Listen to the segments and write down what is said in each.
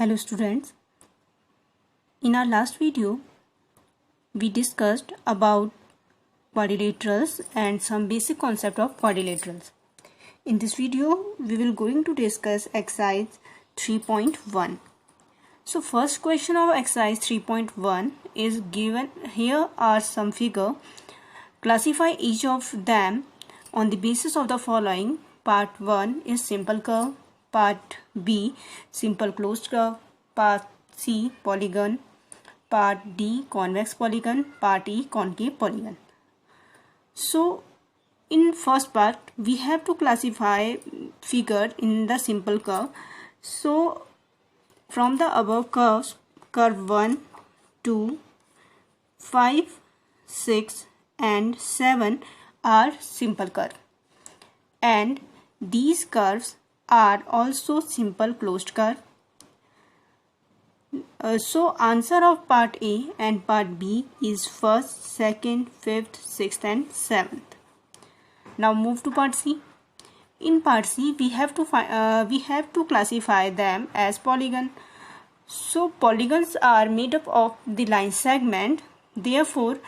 Hello students, in our last video we discussed about quadrilaterals and some basic concept of quadrilaterals. In this video we will going to discuss exercise 3.1. So first question of exercise 3.1 is given. Here are some figure. Classify each of them on the basis of the following. Part 1 is simple curve, part B simple closed curve, part C polygon, part D convex polygon, part E concave polygon. So in first part we have to classify figure in the simple curve. So from the above curves, curve 1, 2, 5, 6 and 7 are simple curve, and these curves are also simple closed curve. So answer of part A and part B is first, second, fifth, sixth and seventh. Now move to part C. In part C we have to classify them as polygon. So polygons are made up of the line segment. Therefore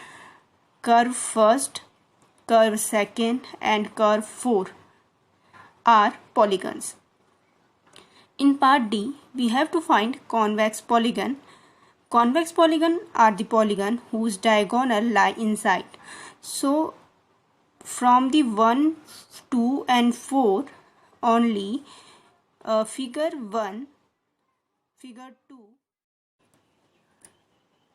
curve first, curve second and curve 4 are polygons. In part D we have to find convex polygon. Convex polygon are the polygon whose diagonal lie inside. So from the 1, 2 and 4 only figure 1, figure 2.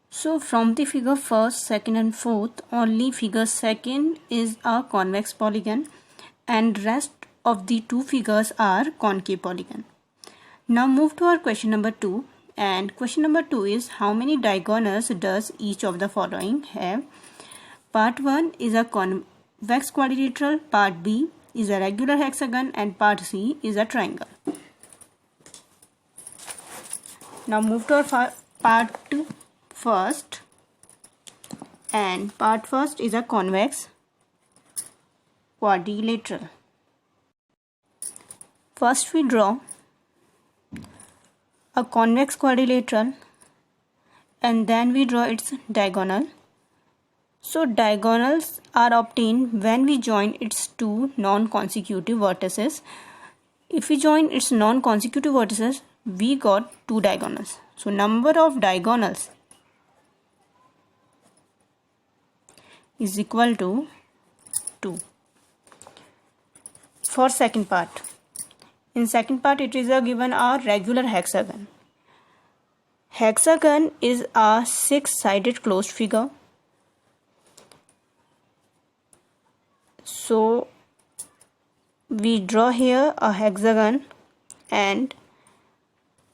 So from the figure first, second and fourth only figure second is a convex polygon and rest of the two figures are concave polygon. Now move to our question number 2, and question number 2 is how many diagonals does each of the following have? Part 1 is a convex quadrilateral, part B is a regular hexagon and part C is a triangle. Now move to our part 2 first, and part first is a convex quadrilateral. First we draw a convex quadrilateral and then we draw its diagonal. So diagonals are obtained when we join its two non-consecutive vertices. If we join its non-consecutive vertices, we got two diagonals. So number of diagonals is equal to 2. For second part, in second part it is given a regular hexagon. Hexagon is a 6-sided closed figure. So we draw here a hexagon, and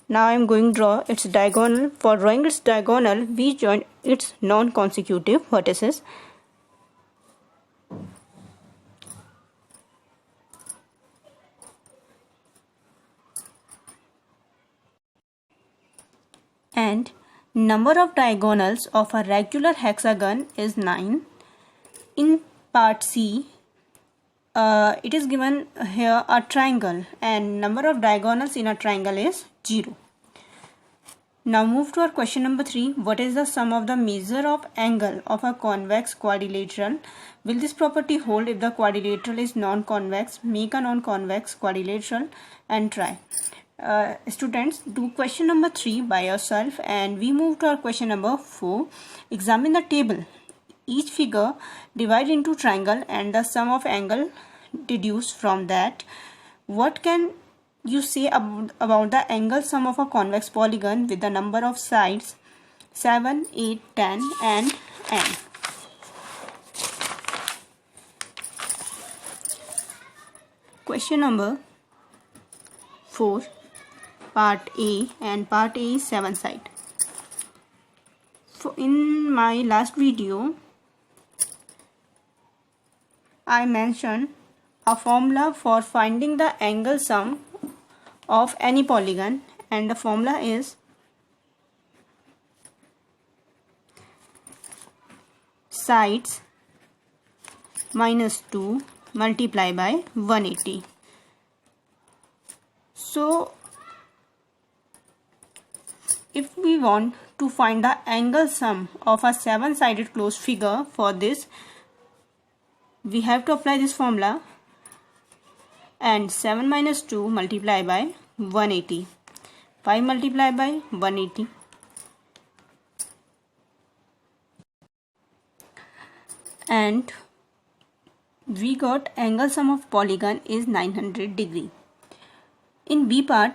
now I am going to draw its diagonal. For drawing its diagonal we join its non-consecutive vertices. And number of diagonals of a regular hexagon is 9. In part C it is given here a triangle, and number of diagonals in a triangle is 0. Now move to our question number 3. What is the sum of the measure of angle of a convex quadrilateral? Will this property hold if the quadrilateral is non-convex? Make a non-convex quadrilateral and try. Students, do question number 3 by yourself, and we move to our question number 4. Examine the table. Each figure divided into triangle and the sum of angle deduced from that. What can you say about the angle sum of a convex polygon with the number of sides 7, 8, 10 and n? Question number 4, part A, and part A is 7 side. So in my last video I mentioned a formula for finding the angle sum of any polygon, and the formula is sides minus 2 multiplied by 180. So if we want to find the angle sum of a seven-sided closed figure, for this we have to apply this formula, and 7 minus 2 multiplied by 180, 5 multiplied by 180, and we got angle sum of polygon is 900 degree. In B part,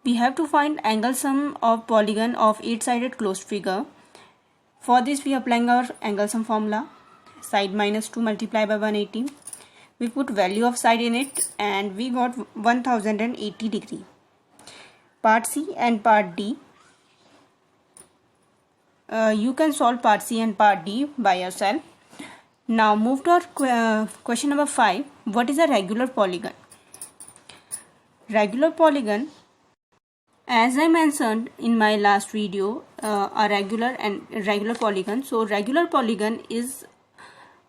we have to find angle sum of polygon of 8-sided closed figure. For this we are applying our angle sum formula, side minus 2 multiplied by 180. We put value of side in it and we got 1080 degree. Part C and part D. You can solve part C and part D by yourself. Now move to our question number 5. What is a regular polygon? Regular polygon, as I mentioned in my last video, a regular and irregular polygon. So regular polygon is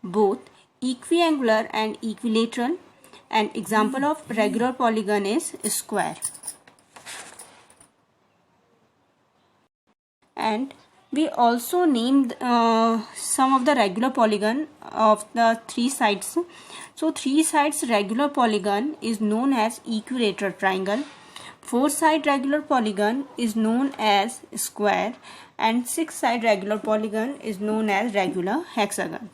both equiangular and equilateral. An example of regular polygon is square. And we also named some of the regular polygon of the three sides. So three sides regular polygon is known as equilateral triangle. Four side regular polygon is known as square, and six side regular polygon is known as regular hexagon.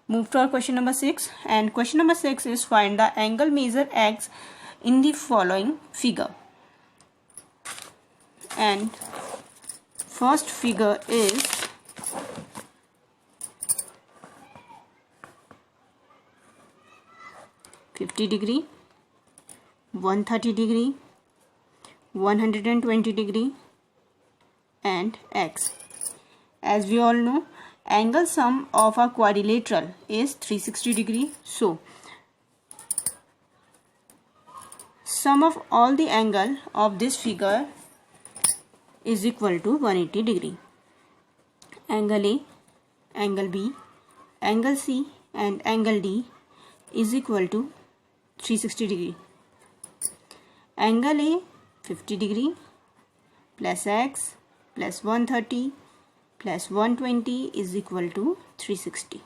Move to our question number 6, and question number 6 is find the angle measure x in the following figure. And first figure is (50 degree, 130 degree, 120 degree, and x. As we all know, angle sum of a quadrilateral is 360 degree. So sum of all the angle of this figure is equal to 180 degree. Angle A, angle B, angle C and angle D is equal to 360 degree. Angle A 50 degree plus x plus 130 plus 120 is equal to 360.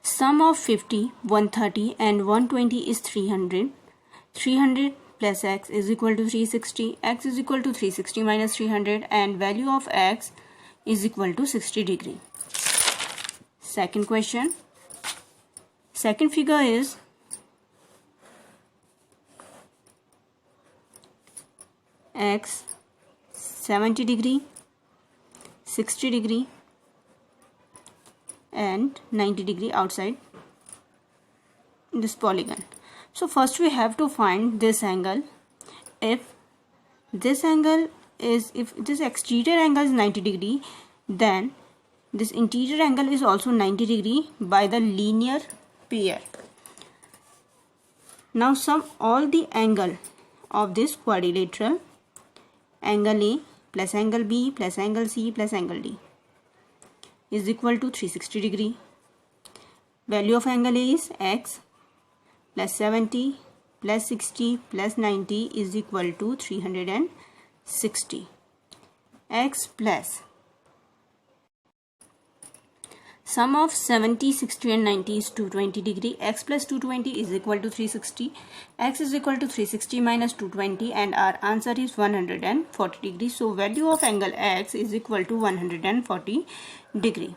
Sum of 50, 130 and 120 is 300. 300 plus x is equal to 360. X is equal to 360 minus 300 and value of x is equal to 60 degree. Second question. Second figure is x 70 degree, 60 degree and 90 degree outside this polygon. So first we have to find this angle. If this exterior angle is 90 degree, then this interior angle is also 90 degree by the linear pair. Now sum all the angle of this quadrilateral. Angle A plus angle B plus angle C plus angle D is equal to 360 degree. Value of angle A is x plus 70 plus 60 plus 90 is equal to 360. X plus sum of 70, 60 and 90 is 220 degree. X plus 220 is equal to 360. X is equal to 360 minus 220 and our answer is 140 degree. So value of angle x is equal to 140 degree.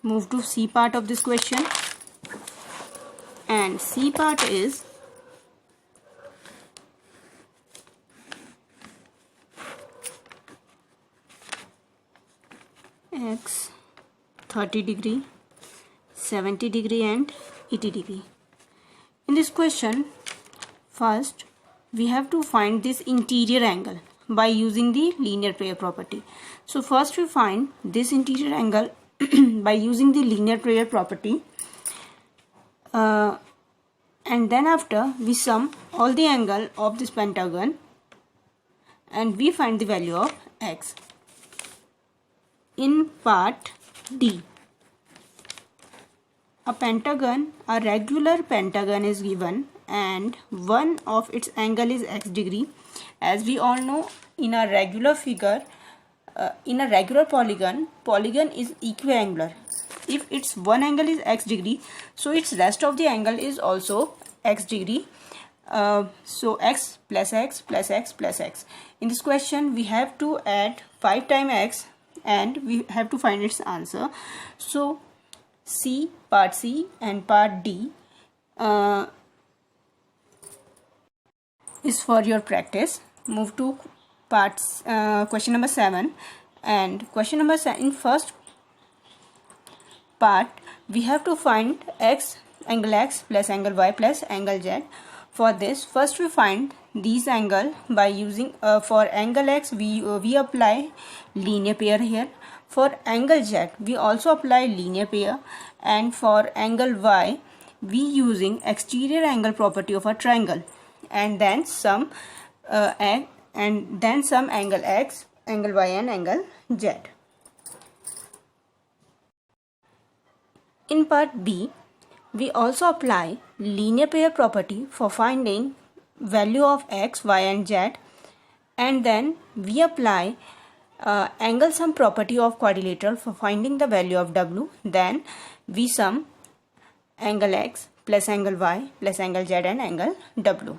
Move to C part of this question, and C part is x 30 degree, 70 degree and 80 degree. In this question, first we have to find this interior angle by using the linear pair property. So first we find this interior angle by using the linear pair property, and then after we sum all the angle of this pentagon and we find the value of x. In part D, a pentagon, a regular pentagon is given and one of its angle is x degree. As we all know, in a regular figure, in a regular polygon is equiangular. If its one angle is x degree, so its rest of the angle is also x degree. So x plus x plus x plus x. In this question, we have to add 5 times x and we have to find its answer. So part C and part D is for your practice. Move to question number 7, and question number 7, in first part we have to find angle x plus angle y plus angle z. For this, first we find these angle by using for angle x we apply linear pair here. For angle z we also apply linear pair, and for angle y we using exterior angle property of a triangle, and then some angle x, angle y and angle z. In part B, we also apply linear pair property for finding value of x, y and z, and then we apply angle sum property of quadrilateral for finding the value of w. Then we sum angle x plus angle y plus angle z and angle w.